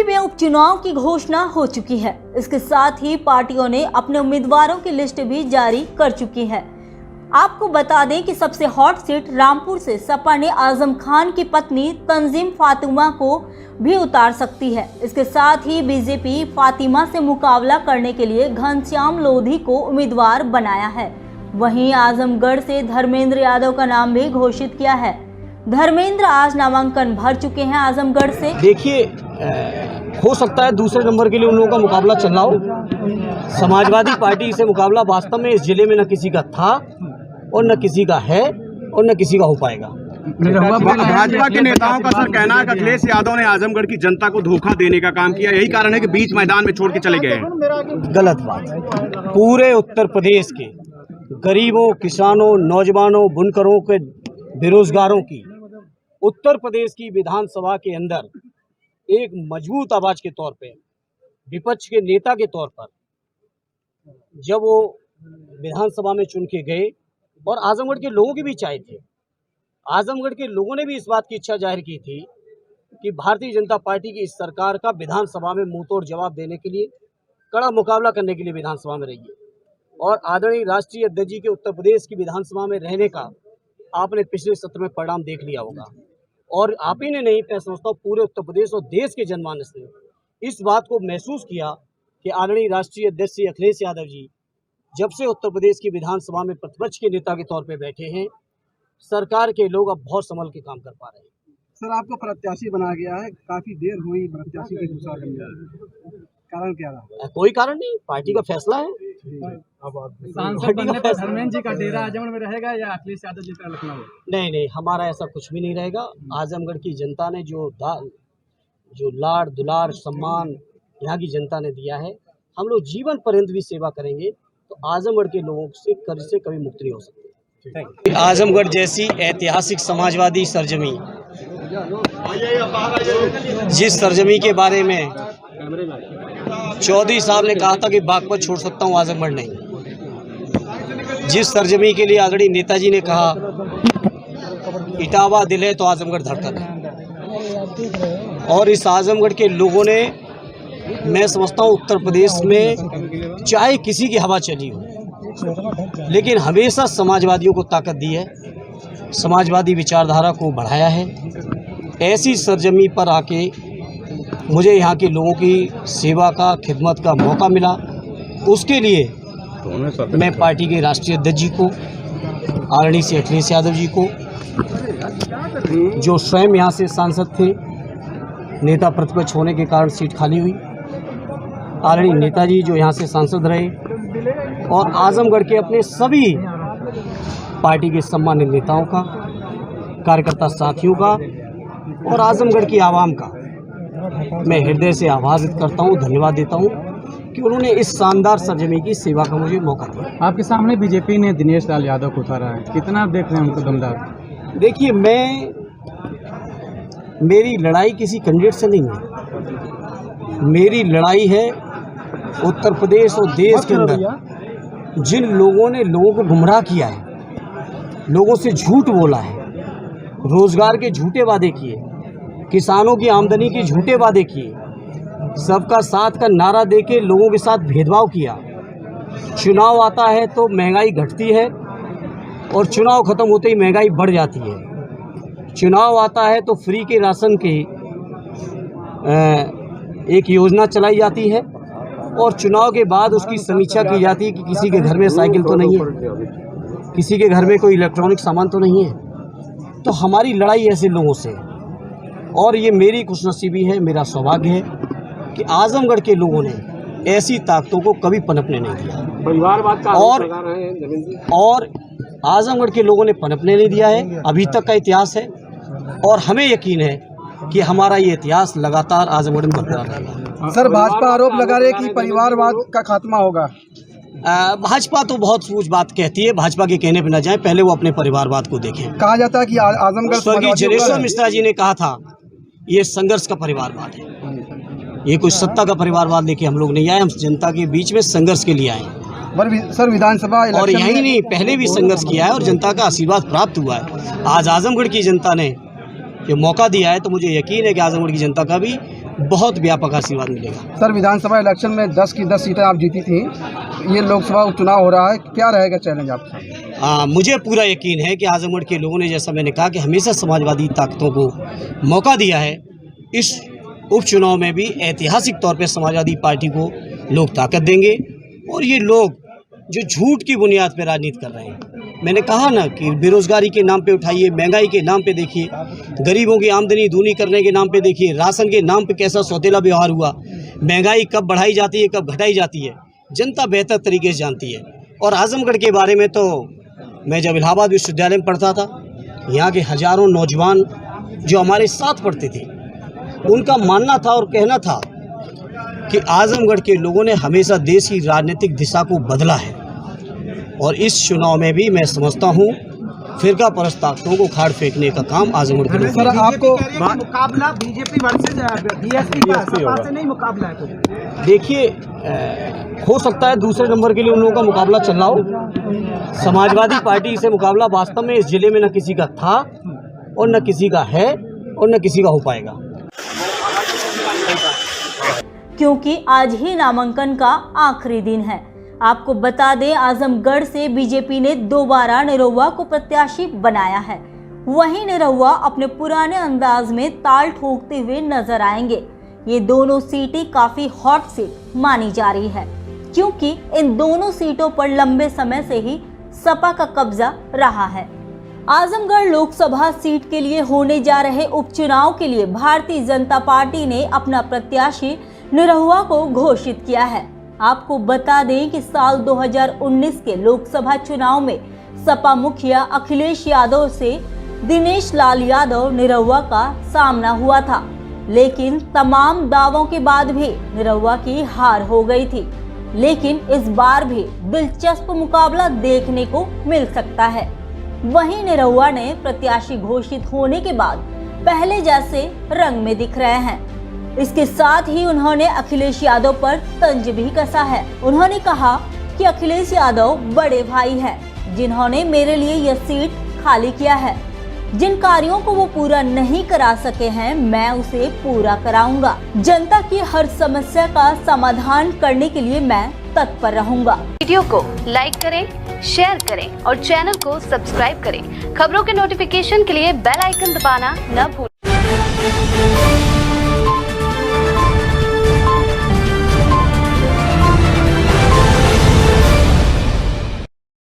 UP में उपचुनाव की घोषणा हो चुकी है। इसके साथ ही पार्टियों ने अपने उम्मीदवारों की लिस्ट भी जारी कर चुकी है। आपको बता दें कि सबसे हॉट सीट रामपुर से सपा ने आजम खान की पत्नी तंजीम फातिमा को भी उतार सकती है। इसके साथ ही बीजेपी फातिमा से मुकाबला करने के लिए घनश्याम लोधी को उम्मीदवार बनाया है। वहीं आजमगढ़ से धर्मेंद्र यादव का नाम भी घोषित किया है। धर्मेंद्र आज नामांकन भर चुके हैं आजमगढ़ से। देखिए, हो सकता है दूसरे नंबर के लिए उन लोगों का मुकाबला चल रहा हो। समाजवादी पार्टी से मुकाबला वास्तव में इस जिले में न किसी का था और न किसी का है और न किसी का हो पाएगा। भाजपा के नेताओं का सर कहना है कि अखिलेश यादव ने आजमगढ़ की जनता को धोखा देने का काम किया, यही कारण है कि बीच मैदान में छोड़ के चले गए हैं। गलत बात। पूरे उत्तर प्रदेश के गरीबों, किसानों, नौजवानों, बुनकरों के, बेरोजगारों की उत्तर प्रदेश की विधानसभा के अंदर एक मजबूत आवाज के तौर पे, विपक्ष के नेता के तौर पर जब वो विधानसभा में चुन के गए और आजमगढ़ के लोगों की भी चाहे थे, आजमगढ़ के लोगों ने भी इस बात की इच्छा जाहिर की थी कि भारतीय जनता पार्टी की इस सरकार का विधानसभा में मुंहतोड़ जवाब देने के लिए, कड़ा मुकाबला करने के लिए विधानसभा में रहिए। और आदरणीय राष्ट्रीय अध्यक्ष जी के उत्तर प्रदेश की विधानसभा में रहने का आपने पिछले सत्र में परिणाम देख लिया होगा। और आप ही ने नहीं, मैं समझता हूँ पूरे उत्तर प्रदेश और देश के जनमानस ने इस बात को महसूस किया कि आदरणीय राष्ट्रीय अध्यक्ष श्री अखिलेश यादव जी जब से उत्तर प्रदेश की विधानसभा में प्रतिपक्ष के नेता के तौर पे बैठे हैं, सरकार के लोग अब बहुत संभल के काम कर पा रहे हैं। सर, आपको प्रत्याशी बना गया है, काफी देर हुई प्रत्याशी की घोषणा करने में, कारण क्या रहा? कोई कारण नहीं, पार्टी का फैसला है। सांसद बनने पर धर्मेंद्र जी का डेरा आजमगढ़ में रहेगा या अखिलेश यादव जी का लखनऊ? नहीं, हमारा ऐसा कुछ भी नहीं रहेगा। आजमगढ़ की जनता ने जो लाड़ दुलार सम्मान यहाँ की जनता ने दिया है, हम लोग जीवन पर्यंत भी सेवा करेंगे, तो आजमगढ़ के लोगों से कर्ज से कभी मुक्त नहीं हो सकती। आजमगढ़ जैसी ऐतिहासिक समाजवादी सरजमी, जिस सरजमी के बारे में चौधरी साहब ने कहा था कि बागपत छोड़ सकता हूँ, आजमगढ़ नहीं, जिस सरजमी के लिए आदरणीय नेताजी ने कहा इटावा दिल है तो आजमगढ़ धड़कन है, और इस आजमगढ़ के लोगों ने, मैं समझता हूँ उत्तर प्रदेश में चाहे किसी की हवा चली हो, लेकिन हमेशा समाजवादियों को ताकत दी है, समाजवादी विचारधारा को बढ़ाया है। ऐसी सरजमी पर आके मुझे यहाँ के लोगों की सेवा का, खिदमत का मौका मिला। उसके लिए मैं पार्टी के राष्ट्रीय अध्यक्ष जी को, आदरणीय श्री अखिलेश यादव जी को, जो स्वयं यहाँ से सांसद थे, नेता प्रतिपक्ष होने के कारण सीट खाली हुई, आदरणीय नेताजी जो यहाँ से सांसद रहे, और आजमगढ़ के अपने सभी पार्टी के सम्मानित नेताओं का, कार्यकर्ता साथियों का और आजमगढ़ की आवाम का मैं हृदय से आभारित करता हूँ, धन्यवाद देता हूँ कि उन्होंने इस शानदार सरजमी की सेवा का मुझे मौका दिया। आपके सामने बीजेपी ने दिनेश लाल यादव को उतारा है, कितना देख रहे हैं उनको दमदार? देखिए, मेरी लड़ाई किसी कैंडिडेट से नहीं है, मेरी लड़ाई है उत्तर प्रदेश और देश के अंदर जिन लोगों ने लोगों को गुमराह किया है, लोगों से झूठ बोला है, रोजगार के झूठे वादे किए, किसानों की आमदनी के झूठे वादे किए, सबका साथ का नारा देके लोगों के साथ भेदभाव किया। चुनाव आता है तो महंगाई घटती है और चुनाव खत्म होते ही महंगाई बढ़ जाती है। चुनाव आता है तो फ्री के राशन की एक योजना चलाई जाती है और चुनाव के बाद उसकी समीक्षा की जाती है कि किसी के घर में साइकिल तो नहीं है, किसी के घर में कोई इलेक्ट्रॉनिक सामान तो नहीं है। तो हमारी लड़ाई ऐसे लोगों से है और ये मेरी खुशनसीबी है, मेरा सौभाग्य है कि आजमगढ़ के लोगों ने ऐसी ताकतों को कभी पनपने नहीं दिया। परिवारवाद का और आजमगढ़ के लोगों ने पनपने नहीं दिया है, अभी तक का इतिहास है और हमें यकीन है कि हमारा ये इतिहास लगातार आजमगढ़ में बरकरार रहेगा। सर, भाजपा आरोप लगा रहे कि परिवारवाद का खात्मा होगा। भाजपा तो बहुत सूझ बात कहती है, भाजपा के कहने पे न जाए, पहले वो अपने परिवारवाद को देखें। कहा जाता है कि आजमगढ़ स्वर्गीय जनेश्वर मिश्रा जी ने कहा था ये संघर्ष का परिवारवाद है, ये कोई सत्ता का परिवारवाद लेके हम लोग नहीं आए, हम जनता के बीच में संघर्ष के लिए आए। सर, विधानसभा और यही नहीं, पहले भी संघर्ष किया है और जनता का आशीर्वाद प्राप्त हुआ है। आज आजमगढ़ की जनता ने जो मौका दिया है तो मुझे यकीन है कि आजमगढ़ की जनता का भी बहुत व्यापक आशीर्वाद मिलेगा। सर, विधानसभा इलेक्शन में 10 की 10 सीटें आप जीती थी, ये लोकसभा उपचुनाव हो रहा है, क्या रहेगा चैलेंज आपका? मुझे पूरा यकीन है कि आजमगढ़ के लोगों ने, जैसा मैंने कहा, कि हमेशा समाजवादी ताकतों को मौका दिया है। इस उपचुनाव में भी ऐतिहासिक तौर पे समाजवादी पार्टी को लोग ताकत देंगे। और ये लोग जो झूठ की बुनियाद पर राजनीति कर रहे हैं, मैंने कहा ना कि बेरोजगारी के नाम पे उठाइए, महंगाई के नाम पे देखिए, गरीबों की आमदनी दूनी करने के नाम पे देखिए, राशन के नाम पे कैसा सौतेला व्यवहार हुआ, महंगाई कब बढ़ाई जाती है कब घटाई जाती है, जनता बेहतर तरीके से जानती है। और आजमगढ़ के बारे में तो मैं जब इलाहाबाद विश्वविद्यालय में पढ़ता था, यहाँ के हजारों नौजवान जो हमारे साथ पढ़ते थे, उनका मानना था और कहना था कि आजमगढ़ के लोगों ने हमेशा देश की राजनीतिक दिशा को बदला है। और इस चुनाव में भी मैं समझता हूँ फिरका परस्त ताकतों को खाड़ फेंकने का काम आजमगढ़ के लोग सर, आपको मुकाबला बीजेपी वर्सेस बीएसपी का, सपा से नहीं मुकाबला है तो देखिए, हो सकता है दूसरे नंबर के लिए उन लोगों का मुकाबला चल रहा हो। समाजवादी पार्टी से मुकाबला वास्तव में इस जिले में न किसी का था और न किसी का है और न किसी का हो पाएगा, क्योंकि आज ही नामांकन का आखिरी दिन है। आपको बता दें, आजमगढ़ से बीजेपी ने दोबारा निरहुआ को प्रत्याशी बनाया है। वहीं निरहुआ अपने पुराने अंदाज में ताल ठोकते हुए नजर आएंगे। ये दोनों सीटें काफी हॉट सीट मानी जा रही है, क्योंकि इन दोनों सीटों पर लंबे समय से ही सपा का कब्जा रहा है। आजमगढ़ लोकसभा सीट के लिए होने जा रहे उपचुनाव के लिए भारतीय जनता पार्टी ने अपना प्रत्याशी निरहुआ को घोषित किया है। आपको बता दें कि साल 2019 के लोकसभा चुनाव में सपा मुखिया अखिलेश यादव से दिनेश लाल यादव निरहुआ का सामना हुआ था, लेकिन तमाम दावों के बाद भी निरहुआ की हार हो गई थी। लेकिन इस बार भी दिलचस्प मुकाबला देखने को मिल सकता है। वहीं निरहुआ ने प्रत्याशी घोषित होने के बाद पहले जैसे रंग में दिख रहे हैं। इसके साथ ही उन्होंने अखिलेश यादव पर तंज भी कसा है। उन्होंने कहा कि अखिलेश यादव बड़े भाई हैं, जिन्होंने मेरे लिए यह सीट खाली किया है। जिन कार्यों को वो पूरा नहीं करा सके हैं, मैं उसे पूरा कराऊंगा। जनता की हर समस्या का समाधान करने के लिए मैं तत्पर रहूंगा। वीडियो को लाइक करें, शेयर करें और चैनल को सब्सक्राइब करें। खबरों के नोटिफिकेशन के लिए बेल आइकन दबाना न भूलें।